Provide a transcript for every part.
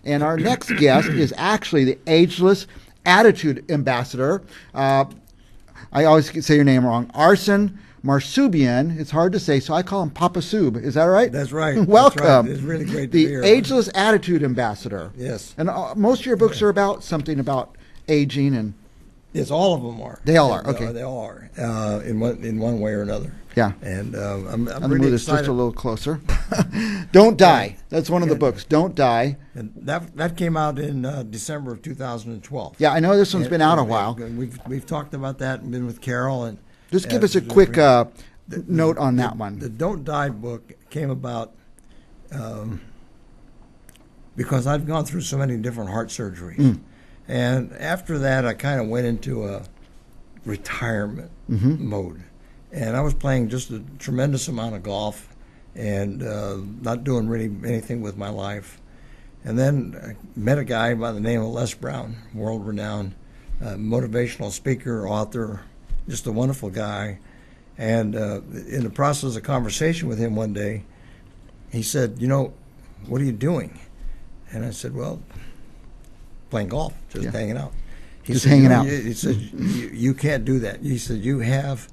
And our next guest is actually the Ageless Attitude Ambassador. I always say your name wrong. Arsen Marsoobian. It's hard to say, so I call him Papa Soob. Is that right? That's right. Welcome. That's right. It's really great to be here. The Ageless Attitude Ambassador. Yes. And most of your books are about something about aging and... Yes, all of them are. They all are. Okay. They all are in one way or another. Yeah. And I'm really really this excited. just a little closer. Don't Die. That's one of the books. Don't Die. And that came out in December of 2012. Yeah, I know this one's been out a while. We've talked about that and been with Carol and just give us a quick note on that one. The Don't Die book came about because I've gone through so many different heart surgeries. And after that, I kind of went into a retirement mode. And I was playing just a tremendous amount of golf and not doing really anything with my life. And then I met a guy by the name of Les Brown, world-renowned motivational speaker, author, just a wonderful guy. And in the process of conversation with him one day, he said, "You know, what are you doing?" And I said, "Well, playing golf, just hanging out." He said, he said, you can't do that. He said, "You have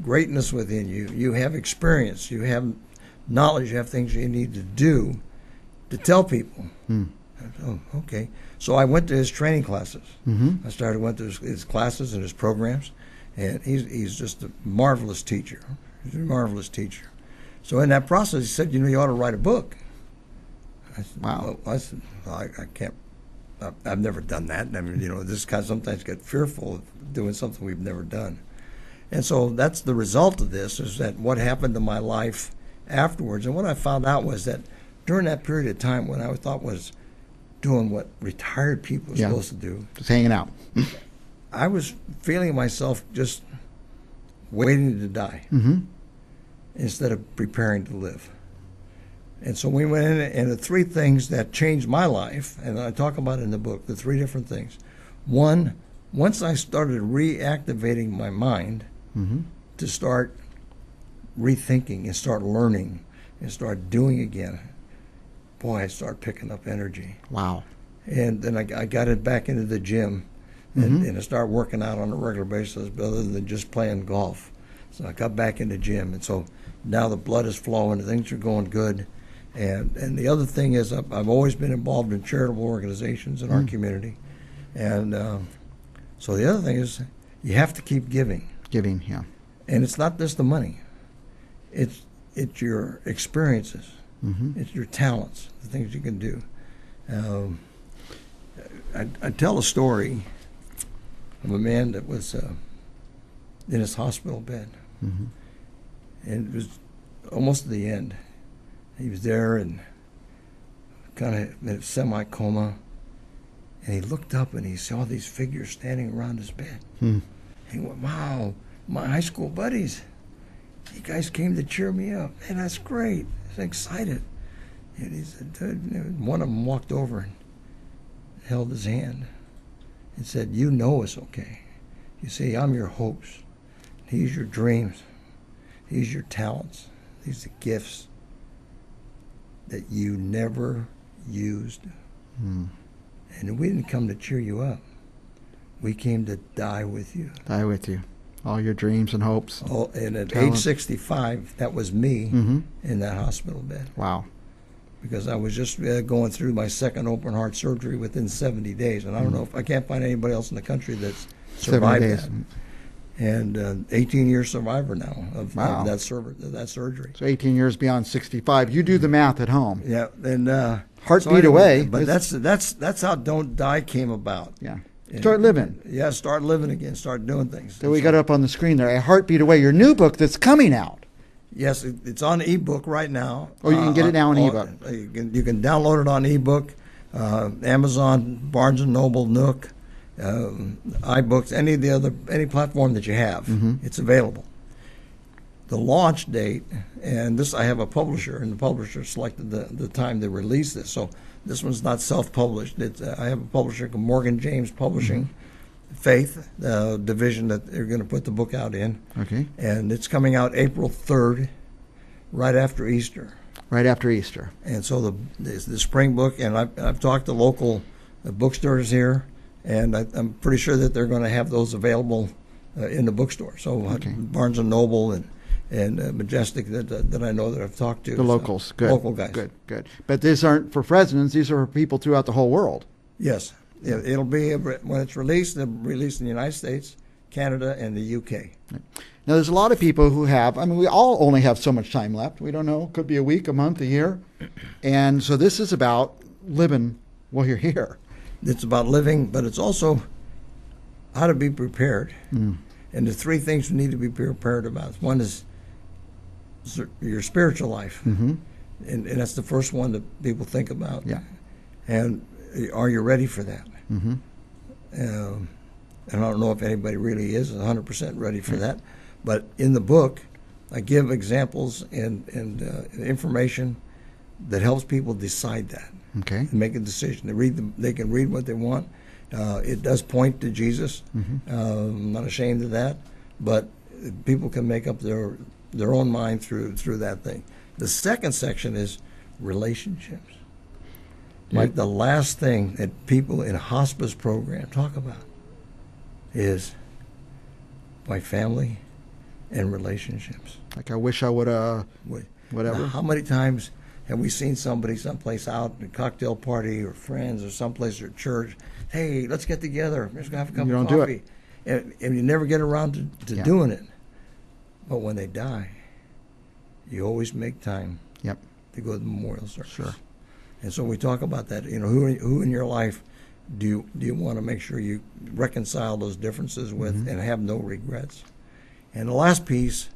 greatness within you. You have experience. You have knowledge. You have things you need to do to tell people." I said, "Oh, okay." So I went to his training classes. I went to his classes and his programs, and he's just a marvelous teacher. He's a marvelous teacher. So in that process, he said, "You know, you ought to write a book." I said, "Wow." Well, I said, "I can't. I've never done that. I mean, you know, this guy sometimes get fearful of doing something we've never done." And so that's the result of this, is that what happened to my life afterwards. And what I found out was that during that period of time when I thought was doing what retired people are supposed to do, just hanging out, I was feeling myself just waiting to die instead of preparing to live. And so we went in, and the three things that changed my life, and I talk about it in the book, the three different things. One, once I started reactivating my mind to start rethinking and start learning and start doing again, boy, I started picking up energy. Wow. And then I got it back into the gym, and I started working out on a regular basis other than just playing golf. So I got back in the gym, and so now the blood is flowing, things are going good. And the other thing is I've always been involved in charitable organizations in our community. And so the other thing is you have to keep giving. Giving, yeah. And it's not just the money. It's your experiences. It's your talents, the things you can do. I tell a story of a man that was in his hospital bed. And it was almost at the end. He was there and kind of in a semi-coma, and he looked up and he saw these figures standing around his bed. And he went, "Wow, my high school buddies, you guys came to cheer me up. Man, that's great." He's excited. And he said, one of them walked over and held his hand and said, "You know it's okay. You see, I'm your hopes. These are your dreams. These are your talents. These are the gifts that you never used. And we didn't come to cheer you up. We came to die with you." Die with you. All your dreams and hopes. Oh, and at age 65, that was me in that hospital bed. Wow. Because I was just going through my second open heart surgery within 70 days. And I don't know if I can't find anybody else in the country that's survived that. And 18-year survivor now of that surgery. So 18 years beyond 65. You do the math at home. Yeah, and heartbeat away. But that's how Don't Die came about. Yeah, start living. Yeah, start living again. Start doing things. So we got it up on the screen there. A Heartbeat Away. Your new book that's coming out. Yes, it's on ebook right now. Oh, you can get it now on ebook. You can download it on ebook, Amazon, Barnes and Noble, Nook. iBooks, any platform that you have, it's available. The launch date, and this I have a publisher, and the publisher selected the time to release this. So this one's not self-published. I have a publisher called Morgan James Publishing, Faith division that they're going to put the book out in. Okay. And it's coming out April 3rd, right after Easter. Right after Easter. And so the spring book, and I've talked to local bookstores here, and I'm pretty sure that they're going to have those available in the bookstore. So Okay. Barnes and Noble and Majestic that I know that I've talked to. The locals. Good. Local guys. Good. But these aren't for presidents. These are for people throughout the whole world. Yes. It'll be, when it's released, it'll be released in the United States, Canada, and the UK. Now, there's a lot of people who have, I mean, we all only have so much time left. We don't know. Could be a week, a month, a year. And so this is about living while you're here. It's about living, but it's also how to be prepared. And the three things we need to be prepared about. One is your spiritual life. Mm-hmm. And that's the first one that people think about. Yeah. And are you ready for that? Mm-hmm. And I don't know if anybody really is 100% ready for that. But in the book, I give examples and information that helps people decide that. Okay. And make a decision. They can read what they want. It does point to Jesus. Mm-hmm. I'm not ashamed of that. But people can make up their own mind through that thing. The second section is relationships. Like the last thing that people in a hospice program talk about is my family and relationships. Like I wish I would have, whatever. Now, how many times have we seen somebody someplace out at a cocktail party or friends or someplace or church, hey, let's get together, let's go have a cup You of don't do coffee. And you never get around to Yeah. doing it. But when they die, you always make time Yep. to go to the memorial service. Sure. And so we talk about that. You know, who in your life do you want to make sure you reconcile those differences with and have no regrets? And the last piece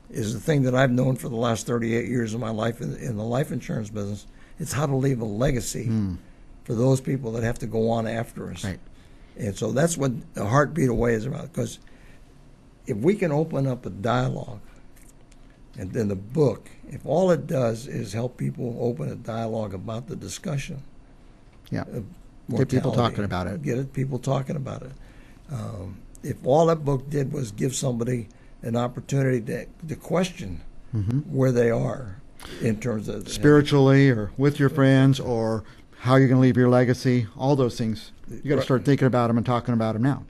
is the thing that I've known for the last 38 years of my life in the life insurance business. It's how to leave a legacy for those people that have to go on after us. Right. And so that's what a heartbeat away is about. Because if we can open up a dialogue, and then the book, if all it does is help people open a dialogue about the discussion, Yeah. of Get people mortality, talking about it. people talking about it. If all that book did was give somebody an opportunity to question where they are in terms of Spiritually or with your friends or how you're going to leave your legacy, all those things. You got to start thinking about them and talking about them now.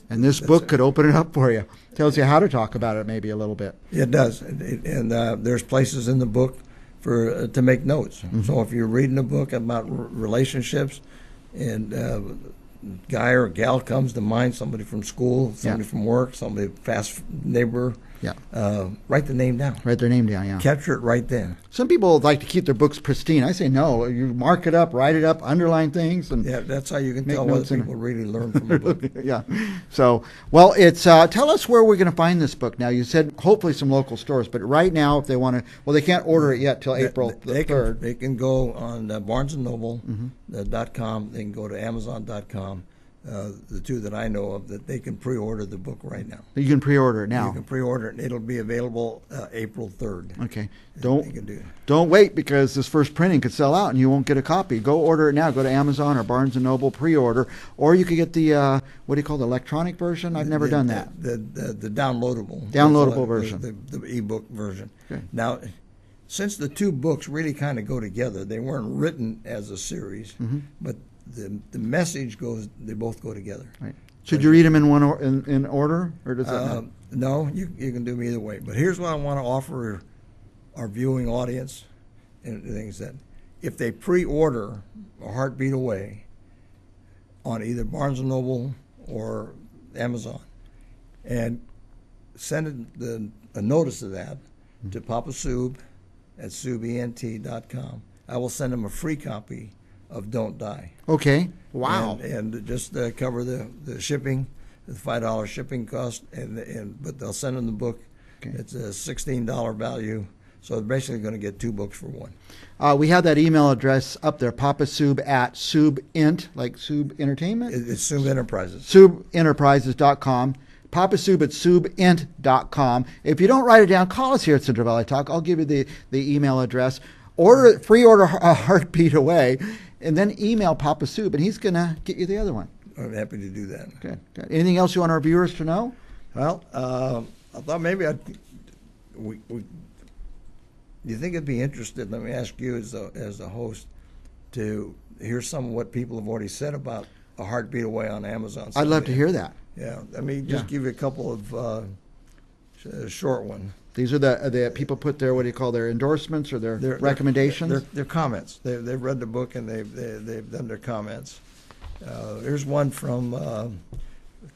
And this book could open it up for you. Tells you how to talk about it maybe a little bit. It does, and there's places in the book for to make notes. So if you're reading a book about relationships, and guy or gal comes to mind, somebody from school, somebody from work, somebody fast neighbor, write the name down. Write their name down, yeah. Capture it right then. Some people like to keep their books pristine. I say no. You mark it up, write it up, underline things, and Yeah, that's how you can Make tell whether notes in it. people really learn from a book. yeah. So, well, it's tell us where we're going to find this book. Now, you said hopefully some local stores, but right now, if they want to, well, they can't order it yet till April the They 3rd. they can go on BarnesandNoble.com. They can go to Amazon.com. The two that I know of, that they can pre-order the book right now. You can pre-order it You now. can pre-order it, and it'll be available April 3rd. Okay. You can do it. Don't wait because this first printing could sell out and you won't get a copy. Go order it now. Go to Amazon or Barnes and Noble, pre-order, or you could get the what do you call the electronic version? I've never done that. The downloadable. Downloadable version. The ebook version. Okay. Now, since the two books really kind of go together, they weren't written as a series, but the message goes. They both go together. Right. Should you read them in in order, or does that not? No, you can do them either way. But here's what I want to offer our viewing audience and things, that if they pre-order A Heartbeat Away on either Barnes & Noble or Amazon and send a notice of that to Papa Soob at SoobENT.com, I will send them a free copy of Don't Die. Okay. Wow. And just cover the shipping, the $5 shipping cost, but they'll send them the book. Okay. It's a $16 value, so they're basically going to get two books for one. We have that email address up there, papasoob at soobent, like Soob Entertainment? It's Soob Enterprises. SoobEnterprises.com. papasoob at soobent.com. If you don't write it down, call us here at Central Valley Talk. I'll give you the email address. Pre-order A Heartbeat Away, and then email Papa Soob, and he's going to get you the other one. I'm happy to do that. Good. Anything else you want our viewers to know? Well, I thought maybe Do you think it'd be interested? Let me ask you as the host to hear some of what people have already said about A Heartbeat Away on Amazon. I'd love to hear that. Yeah, let me just give you a couple of short one. These are the people put their, what do you call, their endorsements or their recommendations? Their comments. They've read the book and they've done their comments. Here's one from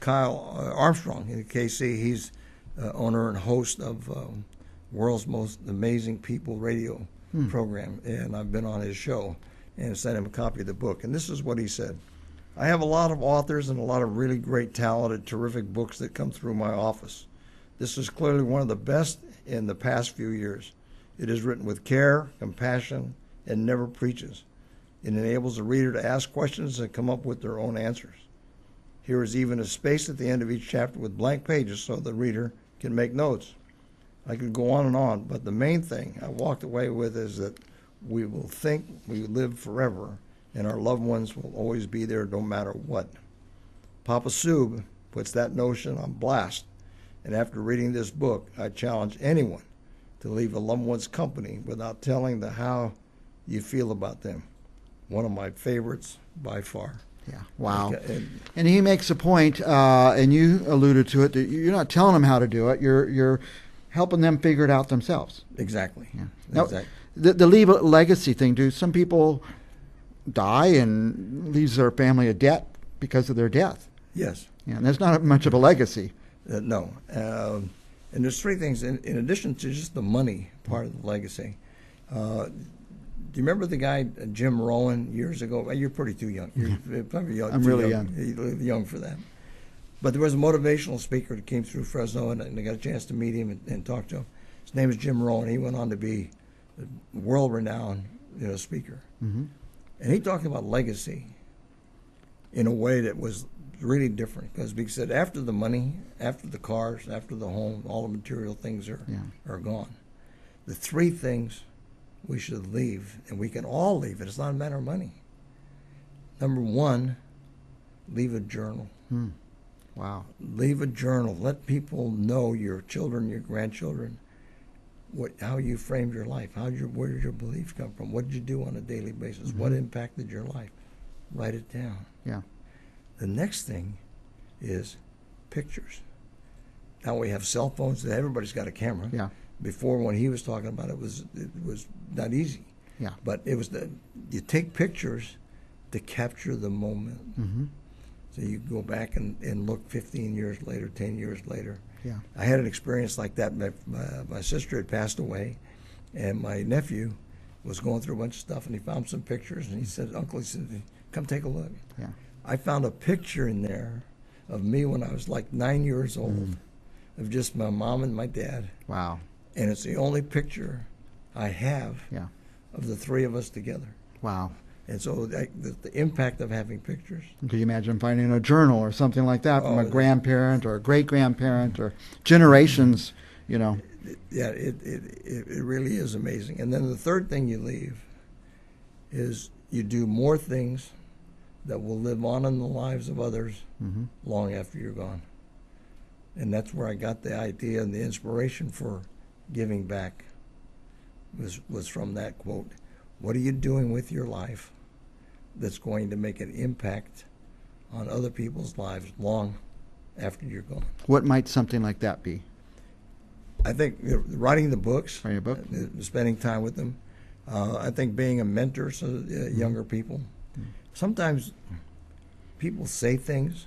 Kyle Armstrong in KC. He's owner and host of World's Most Amazing People radio program, and I've been on his show and sent him a copy of the book. And this is what he said. I have a lot of authors and a lot of really great, talented, terrific books that come through my office. This is clearly one of the best in the past few years. It is written with care, compassion, and never preaches. It enables the reader to ask questions and come up with their own answers. Here is even a space at the end of each chapter with blank pages so the reader can make notes. I could go on, but the main thing I walked away with is that we will think we live forever, and our loved ones will always be there no matter what. Papa Soob puts that notion on blast, and after reading this book, I challenge anyone to leave a loved one's company without telling them how you feel about them. One of my favorites by far. Yeah, wow. And he makes a point, and you alluded to it, that you're not telling them how to do it. You're helping them figure it out themselves. Exactly. Yeah. Now, exactly. The leave a legacy thing, do some people die and leaves their family a debt because of their death? Yes. Yeah, and that's not much of a legacy. No. And there's three things, in addition to just the money part of the legacy. Do you remember the guy, Jim Rohn, years ago? You're pretty too young. You're probably young. I'm really young. You're young for that. But there was a motivational speaker that came through Fresno, and I got a chance to meet him and talk to him. His name is Jim Rohn. He went on to be a world-renowned speaker. Mm-hmm. And he talked about legacy in a way that was really different. Because he said after the money, after the cars, after the home, all the material things are gone. The three things we should leave, and we can all leave it. It's not a matter of money. Number one, leave a journal. Wow. Leave a journal. Let people know, your children, your grandchildren, how you framed your life. Where did your beliefs come from? What did you do on a daily basis? Mm-hmm. What impacted your life? Write it down. Yeah. The next thing is pictures. Now we have cell phones. Everybody's got a camera. Yeah. Before, when he was talking about it, was not easy. Yeah. But it was you take pictures to capture the moment. Mm-hmm. So you go back and look 15 years later, 10 years later. Yeah. I had an experience like that. My sister had passed away, and my nephew was going through a bunch of stuff, and he found some pictures, and he said, Uncle, he said, come take a look. Yeah. I found a picture in there of me when I was like 9 years old, of just my mom and my dad. Wow. And it's the only picture I have of the three of us together. Wow. And so the impact of having pictures. Could you imagine finding a journal or something like that from a grandparent or a great-grandparent or generations, Yeah, it really is amazing. And then the third thing you leave is you do more things that will live on in the lives of others long after you're gone. And that's where I got the idea and the inspiration for giving back was from that quote. What are you doing with your life that's going to make an impact on other people's lives long after you're gone? What might something like that be? I think writing the books, Writing a book? Spending time with them. I think being a mentor to younger people. Sometimes people say things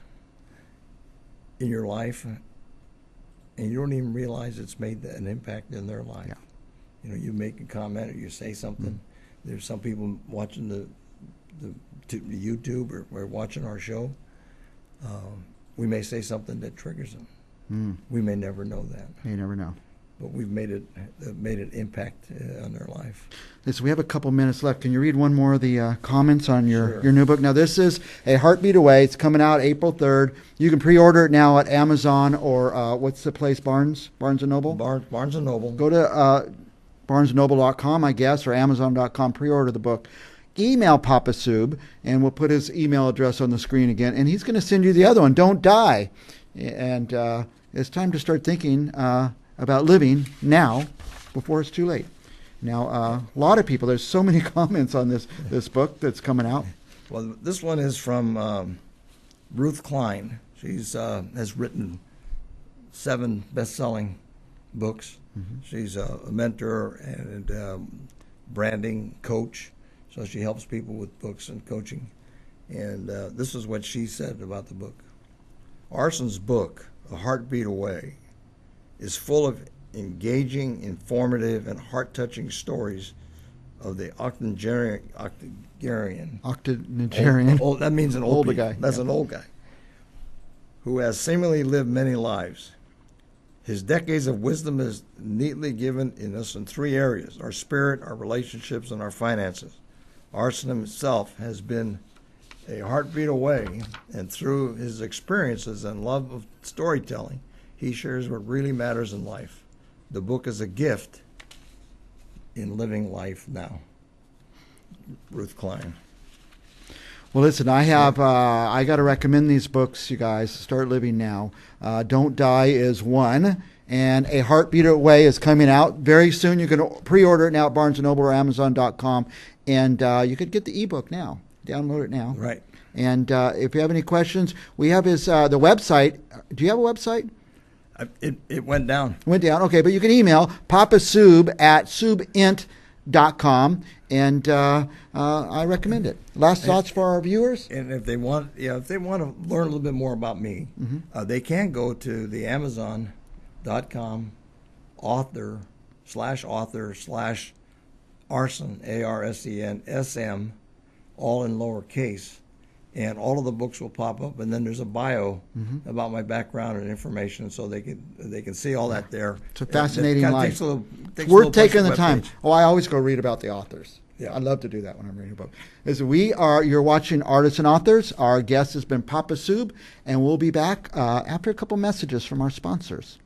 in your life and you don't even realize it's made an impact in their life. Yeah. You make a comment or you say something. There's some people watching the YouTube or watching our show. We may say something that triggers them. We may never know that. You never know. But we've made an impact on their life. So we have a couple minutes left. Can you read one more of the comments on Sure. your new book? Now, this is A Heartbeat Away. It's coming out April 3rd. You can pre-order it now at Amazon or what's the place, Barnes & Noble? Barnes & Noble. Go to barnesandnoble.com, I guess, or amazon.com. Pre-order the book. Email Papa Soob, and we'll put his email address on the screen again, and he's going to send you the other one, Don't Die. And it's time to start thinking about living now before it's too late. Now, a lot of people, there's so many comments on this book that's coming out. Well, this one is from Ruth Klein. She's has written 7 best-selling books. Mm-hmm. She's a mentor and branding coach, so she helps people with books and coaching. And this is what she said about the book. Arsen's book, A Heartbeat Away, is full of engaging, informative, and heart-touching stories of the octogenarian. Old, that means an old guy. That's an old guy who has seemingly lived many lives. His decades of wisdom is neatly given in us in 3 areas: our spirit, our relationships, and our finances. Arsen himself has been a heartbeat away, and through his experiences and love of storytelling, he shares what really matters in life. The book is a gift in living life now. Ruth Klein. Well, listen, I got to recommend these books, you guys. Start Living Now. Don't Die is one, and A Heartbeat Away is coming out very soon. You can pre-order it now at Barnes & Noble or Amazon.com, and you could get the ebook now. Download it now. Right. And if you have any questions, we have his the website. Do you have a website? It went down. Went down. Okay, but you can email papasoob@soobint.com, and I recommend it. Last thoughts for our viewers? And if they want, if they want to learn a little bit more about me, they can go to the Amazon.com author/Arsen, ARSEN, all in lowercase. And all of the books will pop up, and then there's a bio about my background and information, so they can see all that there. It's a fascinating life. It's worth taking the time. Oh, I always go read about the authors. Yeah. I love to do that when I'm reading a book. You're watching Artists and Authors. Our guest has been Papa Soob, and we'll be back after a couple messages from our sponsors.